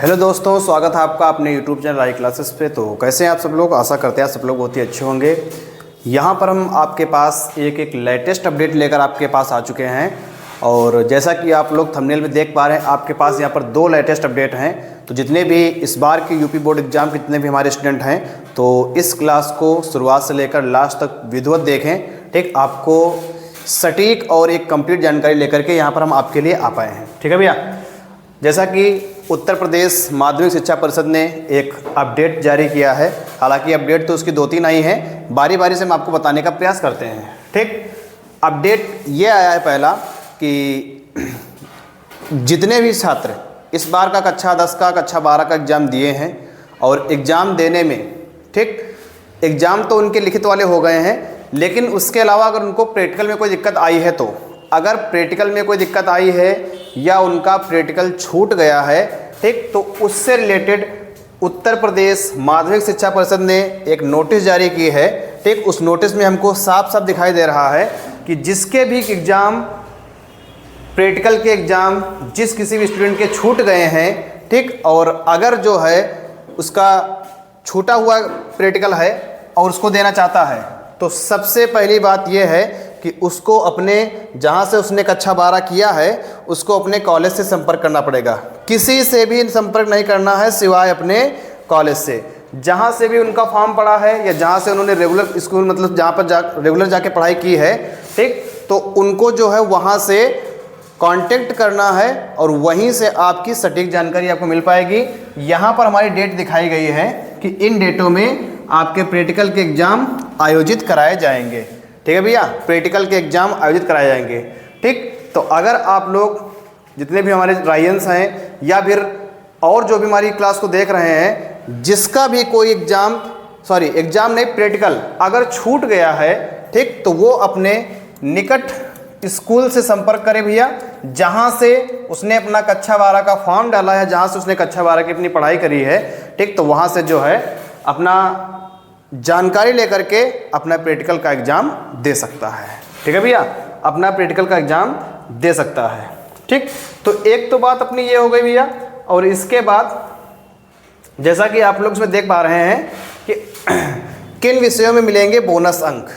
Hello दोस्तों, स्वागत है आपका अपने यूट्यूब चैनल आई क्लासेस पे। तो कैसे हैं आप सब लोग? आशा करते हैं सब लोग बहुत ही अच्छे होंगे। यहाँ पर हम आपके पास एक लेटेस्ट अपडेट लेकर आपके पास आ चुके हैं और जैसा कि आप लोग थंबनेल में देख पा रहे हैं, आपके पास यहाँ पर 2 लेटेस्ट अपडेट हैं। तो जितने भी इस बार के यूपी बोर्ड एग्ज़ाम के जितने भी हमारे स्टूडेंट हैं, तो इस क्लास को शुरुआत से लेकर लास्ट तक विधिवत देखें। ठीक, आपको सटीक और एक कंप्लीट जानकारी लेकर के यहाँ पर हम आपके लिए आ पाए हैं। ठीक है भैया, जैसा कि उत्तर प्रदेश माध्यमिक शिक्षा परिषद ने एक अपडेट जारी किया है। हालांकि अपडेट तो उसकी 2-3 आई हैं, बारी बारी से हम आपको बताने का प्रयास करते हैं। ठीक, अपडेट ये आया है पहला कि जितने भी छात्र इस बार का कक्षा 10 का कक्षा 12 का एग्ज़ाम दिए हैं और एग्ज़ाम देने में, ठीक, एग्ज़ाम तो उनके लिखित वाले हो गए हैं, लेकिन उसके अलावा अगर उनको प्रैक्टिकल में कोई दिक्कत आई है, तो अगर प्रैक्टिकल में कोई दिक्कत आई है या उनका प्रैक्टिकल छूट गया है, ठीक, तो उससे रिलेटेड उत्तर प्रदेश माध्यमिक शिक्षा परिषद ने एक नोटिस जारी की है। ठीक, उस नोटिस में हमको साफ साफ दिखाई दे रहा है कि जिसके भी एग्ज़ाम, प्रैक्टिकल के एग्ज़ाम जिस किसी भी स्टूडेंट के छूट गए हैं, ठीक, और अगर जो है उसका छूटा हुआ प्रैक्टिकल है और उसको देना चाहता है, तो सबसे पहली बात यह है कि उसको अपने जहाँ से उसने कक्षा 12 किया है उसको अपने कॉलेज से संपर्क करना पड़ेगा। किसी से भी संपर्क नहीं करना है सिवाय अपने कॉलेज से। जहाँ से भी उनका फॉर्म पड़ा है या जहाँ से उन्होंने रेगुलर स्कूल, मतलब जहाँ पर रेगुलर जाके पढ़ाई की है, ठीक, तो उनको जो है वहाँ से कांटेक्ट करना है और वहीं से आपकी सटीक जानकारी आपको मिल पाएगी। यहाँ पर हमारी डेट दिखाई गई है कि इन डेटों में आपके प्रैक्टिकल के एग्ज़ाम आयोजित कराए जाएंगे। ठीक है भैया, प्रैक्टिकल के एग्ज़ाम आयोजित कराए जाएंगे। ठीक, तो अगर आप लोग जितने भी हमारे राइयंस हैं या फिर और जो भी हमारी क्लास को देख रहे हैं, जिसका भी कोई एग्ज़ाम नहीं, प्रैक्टिकल अगर छूट गया है, ठीक, तो वो अपने निकट स्कूल से संपर्क करें भैया, जहाँ से उसने अपना कक्षा 12 का फॉर्म डाला है, जहाँ से उसने कक्षा 12 की अपनी पढ़ाई करी है। ठीक, तो वहाँ से जो है अपना जानकारी लेकर के अपना प्रैक्टिकल का एग्ज़ाम दे सकता है। ठीक है भैया, अपना प्रैक्टिकल का एग्ज़ाम दे सकता है। ठीक, तो एक तो बात अपनी ये हो गई भैया। और इसके बाद जैसा कि आप लोग इसमें देख पा रहे हैं कि किन विषयों में मिलेंगे बोनस अंक,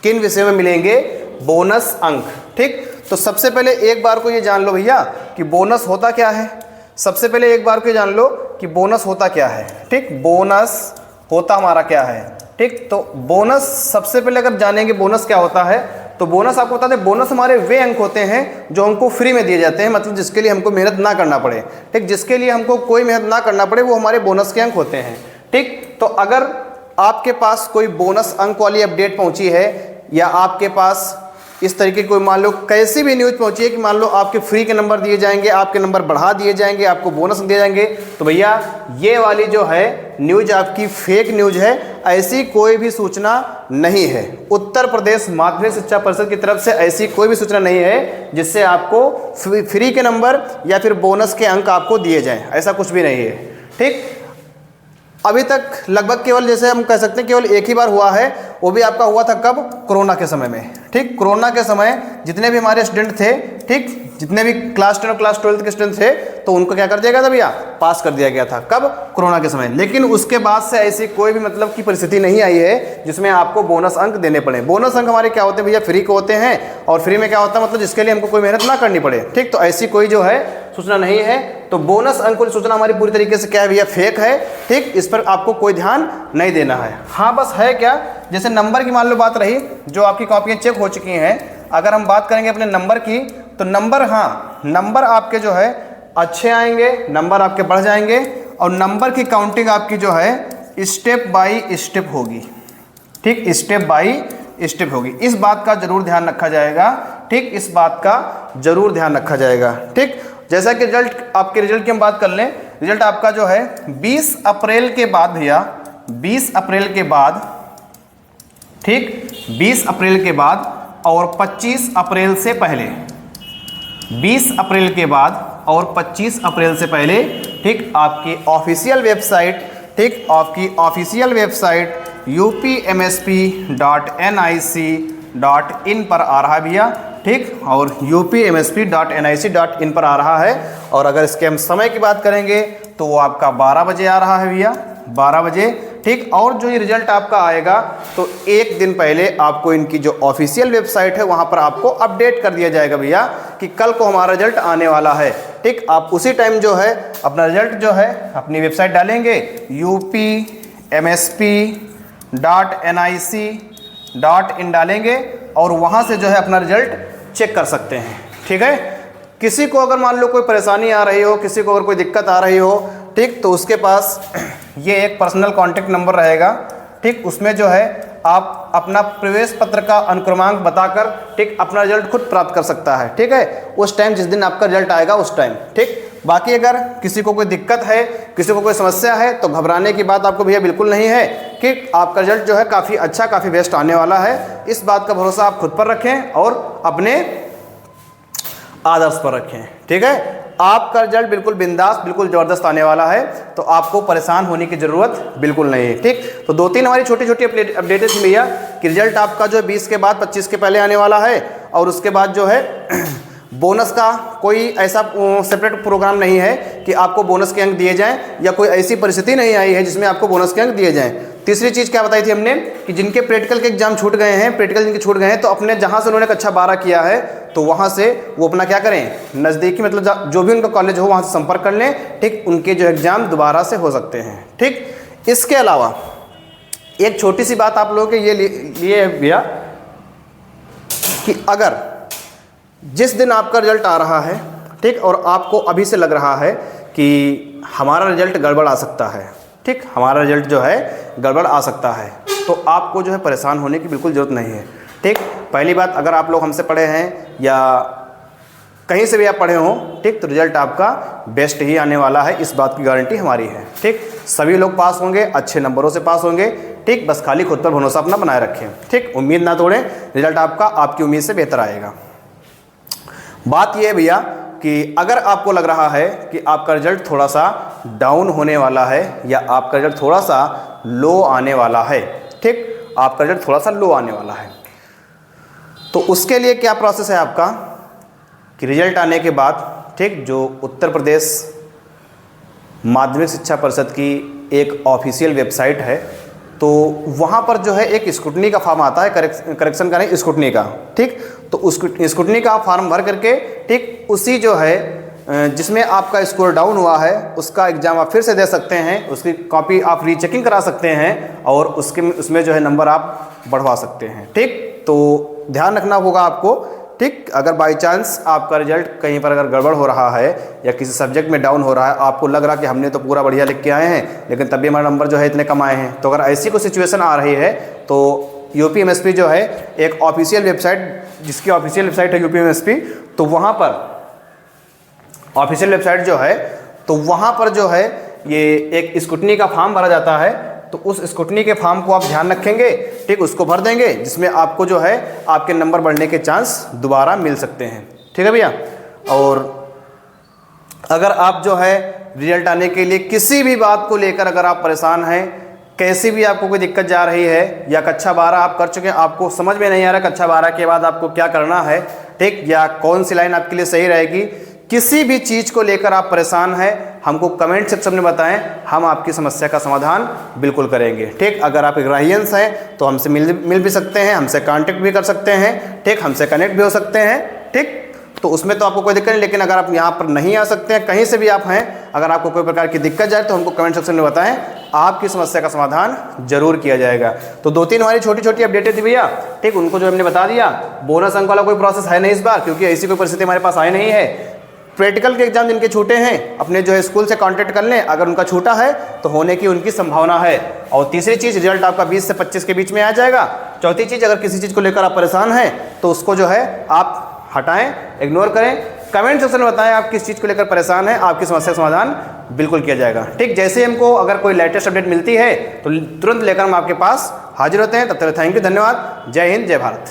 किन विषयों में मिलेंगे बोनस अंक। ठीक, तो सबसे पहले एक बार को ये जान लो भैया कि बोनस होता क्या है। सबसे पहले एक बार को ये जान लो कि बोनस होता क्या है। ठीक, बोनस होता हमारा क्या है। ठीक, तो बोनस सबसे पहले अगर जानेंगे बोनस क्या होता है, तो बोनस आपको बता दें, बोनस हमारे वे अंक होते हैं जो हमको फ्री में दिए जाते हैं, मतलब जिसके लिए हमको मेहनत ना करना पड़े। ठीक, जिसके लिए हमको कोई मेहनत ना करना पड़े, वो हमारे बोनस के अंक होते हैं। ठीक, तो अगर आपके पास कोई बोनस अंक वाली अपडेट पहुंची है या आपके पास इस तरीके की कोई मान लो कैसी भी न्यूज़ पहुंची है कि मान लो आपके फ्री के नंबर दिए जाएंगे, आपके नंबर बढ़ा दिए जाएंगे, आपको बोनस दिए जाएंगे, तो भैया ये वाली जो है न्यूज़ आपकी फेक न्यूज़ है। ऐसी कोई भी सूचना नहीं है। उत्तर प्रदेश माध्यमिक शिक्षा परिषद की तरफ से ऐसी कोई भी सूचना नहीं है जिससे आपको फ्री के नंबर या फिर बोनस के अंक आपको दिए जाएं। ऐसा कुछ भी नहीं है। ठीक, अभी तक लगभग केवल, जैसे हम कह सकते हैं, केवल एक ही बार हुआ है, वो भी आपका हुआ था कब? कोरोना के समय में। ठीक, कोरोना के समय जितने भी हमारे स्टूडेंट थे, ठीक, जितने भी क्लास 10 और क्लास 12 के स्टूडेंट थे, तो उनको क्या कर दिया गया था भैया? पास कर दिया गया था। कब? कोरोना के समय। लेकिन उसके बाद से ऐसी कोई भी मतलब की परिस्थिति नहीं आई है जिसमें आपको बोनस अंक देने पड़े। बोनस अंक हमारे क्या होते हैं भैया? फ्री के होते हैं। और फ्री में क्या होता है? मतलब जिसके लिए हमको कोई मेहनत ना करनी पड़े। ठीक, तो ऐसी कोई जो है सूचना नहीं है। तो बोनस अंक वाली सूचना हमारी पूरी तरीके से क्या है भैया? फेक है। ठीक, इस पर आपको कोई ध्यान नहीं देना है। हाँ, बस है क्या, जैसे नंबर की मान लो बात रही, जो आपकी कॉपियाँ चेक हो चुकी हैं, अगर हम बात करेंगे अपने नंबर की, तो नंबर, हाँ, नंबर आपके जो है अच्छे आएंगे, नंबर आपके बढ़ जाएंगे और नंबर की काउंटिंग आपकी जो है स्टेप बाय स्टेप होगी। ठीक, स्टेप बाय स्टेप होगी। इस बात का जरूर ध्यान रखा जाएगा। ठीक, इस बात का जरूर ध्यान रखा जाएगा। ठीक, जैसा कि आपके रिजल्ट की हम बात कर लें, रिजल्ट आपका जो है 20 अप्रैल के बाद भैया, 20 अप्रैल के बाद, ठीक, 20 अप्रैल के बाद और 25 अप्रैल से पहले, 20 अप्रैल के बाद और 25 अप्रैल से पहले, ठीक, आपकी ऑफिशियल वेबसाइट, ठीक, आपकी ऑफिशियल वेबसाइट upmsp.nic.in पर आ रहा है भैया। ठीक, और upmsp.nic.in पर आ रहा है। और अगर इसके हम समय की बात करेंगे तो वो आपका 12 बजे आ रहा है भैया, 12 बजे, ठीक। और जो ये रिजल्ट आपका आएगा तो एक दिन पहले आपको इनकी जो ऑफिशियल वेबसाइट है वहाँ पर आपको अपडेट कर दिया जाएगा भैया कि कल को हमारा रिजल्ट आने वाला है, ठीक। आप उसी टाइम जो है अपना रिजल्ट जो है अपनी वेबसाइट डालेंगे upmsp.nic.in डालेंगे और वहाँ से जो है अपना रिजल्ट चेक कर सकते हैं, ठीक है। किसी को अगर मान लो कोई परेशानी आ रही हो, किसी को अगर कोई दिक्कत आ रही हो, ठीक, तो उसके पास ये एक पर्सनल कॉन्टैक्ट नंबर रहेगा, ठीक। उसमें जो है आप अपना प्रवेश पत्र का अनुक्रमांक बताकर, ठीक, अपना रिजल्ट खुद प्राप्त कर सकता है, ठीक है, उस टाइम जिस दिन आपका रिजल्ट आएगा उस टाइम, ठीक। बाकी अगर किसी को कोई दिक्कत है, किसी को कोई समस्या है तो घबराने की बात आपको भैया बिल्कुल नहीं है कि आपका रिजल्ट जो है काफ़ी अच्छा, काफ़ी बेस्ट आने वाला है। इस बात का भरोसा आप खुद पर रखें और अपने आदर्श पर रखें, ठीक है। आपका रिजल्ट बिल्कुल बिंदास, बिल्कुल ज़बरदस्त आने वाला है, तो आपको परेशान होने की ज़रूरत बिल्कुल नहीं है, ठीक। तो 2-3 हमारी छोटी छोटी अपडेटेड थी भैया कि रिजल्ट आपका जो 20 के बाद 25 के पहले आने वाला है, और उसके बाद जो है बोनस का कोई ऐसा सेपरेट प्रोग्राम नहीं है कि आपको बोनस के अंक दिए जाएं, या कोई ऐसी परिस्थिति नहीं आई है जिसमें आपको बोनस के अंक दिए जाएं। तीसरी चीज़ क्या बताई थी हमने कि जिनके प्रैक्टिकल के एग्जाम छूट गए हैं, प्रैक्टिकल जिनके छूट गए हैं, तो अपने जहाँ से उन्होंने कक्षा 12 किया है तो वहाँ से वो अपना क्या करें, नज़दीकी मतलब जो भी उनका कॉलेज हो वहाँ से संपर्क कर लें, ठीक। उनके जो एग्ज़ाम दोबारा से हो सकते हैं, ठीक। इसके अलावा एक छोटी सी बात आप लोगों के ये लिए भैया कि अगर जिस दिन आपका रिजल्ट आ रहा है, ठीक, और आपको अभी से लग रहा है कि हमारा रिजल्ट गड़बड़ आ सकता है, ठीक, हमारा रिजल्ट जो है गड़बड़ आ सकता है, तो आपको जो है परेशान होने की बिल्कुल ज़रूरत नहीं है, ठीक। पहली बात, अगर आप लोग हमसे पढ़े हैं या कहीं से भी आप पढ़े हों, ठीक, तो रिजल्ट आपका बेस्ट ही आने वाला है, इस बात की गारंटी हमारी है, ठीक। सभी लोग पास होंगे, अच्छे नंबरों से पास होंगे, ठीक। बस खाली खुद पर भरोसा अपना बनाए रखें, ठीक। उम्मीद ना तोड़ें, रिजल्ट आपका आपकी उम्मीद से बेहतर आएगा। बात यह है भैया कि अगर आपको लग रहा है कि आपका रिजल्ट थोड़ा सा डाउन होने वाला है या आपका रिजल्ट थोड़ा सा लो आने वाला है, ठीक, आपका रिजल्ट थोड़ा सा लो आने वाला है, तो उसके लिए क्या प्रोसेस है आपका कि रिजल्ट आने के बाद, ठीक, जो उत्तर प्रदेश माध्यमिक शिक्षा परिषद की एक ऑफिशियल वेबसाइट है, तो वहाँ पर जो है एक स्क्रूटनी का फॉर्म आता है, करेक्शन का नहीं, स्क्रूटनी का, ठीक। तो उस स्क्रूटनी का फॉर्म भर करके, ठीक, उसी जो है जिसमें आपका स्कोर डाउन हुआ है उसका एग्ज़ाम आप फिर से दे सकते हैं, उसकी कॉपी आप रीचेकिंग करा सकते हैं और उसमें जो है नंबर आप बढ़वा सकते हैं, ठीक। तो ध्यान रखना होगा आपको, ठीक। अगर बाई चांस आपका रिजल्ट कहीं पर अगर गड़बड़ हो रहा है या किसी सब्जेक्ट में डाउन हो रहा है, आपको लग रहा कि हमने तो पूरा बढ़िया लिख के आए हैं लेकिन तब भी हमारा नंबर जो है इतने कम आए हैं, तो अगर ऐसी कोई सिचुएशन आ रही है तो UPMSP जो है एक ऑफिशियल वेबसाइट, जिसकी ऑफिशियल वेबसाइट है UPMSP, तो वहाँ पर ऑफिशियल वेबसाइट जो है तो वहाँ पर जो है ये एक स्क्रूटनी का फॉर्म भरा जाता है, तो उस स्क्रूटनी के फॉर्म को आप ध्यान रखेंगे, ठीक, उसको भर देंगे, जिसमें आपको जो है आपके नंबर बढ़ने के चांस दोबारा मिल सकते हैं, ठीक है भैया। और अगर आप जो है रिजल्ट आने के लिए किसी भी बात को लेकर अगर आप परेशान हैं, कैसी भी आपको कोई दिक्कत जा रही है, या कक्षा 12 आप कर चुके हैं, आपको समझ में नहीं आ रहा कक्षा 12 के बाद आपको क्या करना है, ठीक, या कौन सी लाइन आपके लिए सही रहेगी, किसी भी चीज़ को लेकर आप परेशान हैं, हमको कमेंट सेक्शन में बताएं, हम आपकी समस्या का समाधान बिल्कुल करेंगे, ठीक। अगर आप ग्राहियंस हैं तो हमसे मिल भी सकते हैं, हमसे कांटेक्ट भी कर सकते हैं, ठीक, हमसे कनेक्ट भी हो सकते हैं, ठीक। तो उसमें तो आपको कोई दिक्कत नहीं, लेकिन अगर आप यहाँ पर नहीं आ सकते हैं, कहीं से भी आप हैं, अगर आपको कोई प्रकार की दिक्कत जाए तो हमको कमेंट सेक्शन में बताएं, आपकी समस्या का समाधान जरूर किया जाएगा। तो 2-3 हमारी छोटी छोटी अपडेटें थी भैया, ठीक, उनको जो हमने बता दिया। बोनस अंक वाला कोई प्रोसेस है नहीं इस बार, क्योंकि ऐसी कोई परिस्थिति हमारे पास आई नहीं है। प्रैक्टिकल के एग्जाम जिनके छूटे हैं अपने जो है स्कूल से कांटेक्ट कर लें, अगर उनका छूटा है तो होने की उनकी संभावना है। और तीसरी चीज़, रिजल्ट आपका 20 से 25 के बीच में आ जाएगा। चौथी चीज़, अगर किसी चीज़ को लेकर आप परेशान हैं तो उसको जो है आप हटाएं, इग्नोर करें, कमेंट सेक्शन में बताएं आप किस चीज़ को लेकर परेशान हैं, आपकी समस्या का समाधान बिल्कुल किया जाएगा, ठीक। जैसे ही हमको अगर कोई लेटेस्ट अपडेट मिलती है तो तुरंत लेकर हम आपके पास हाजिर होते हैं। तब तक थैंक यू, धन्यवाद, जय हिंद, जय भारत।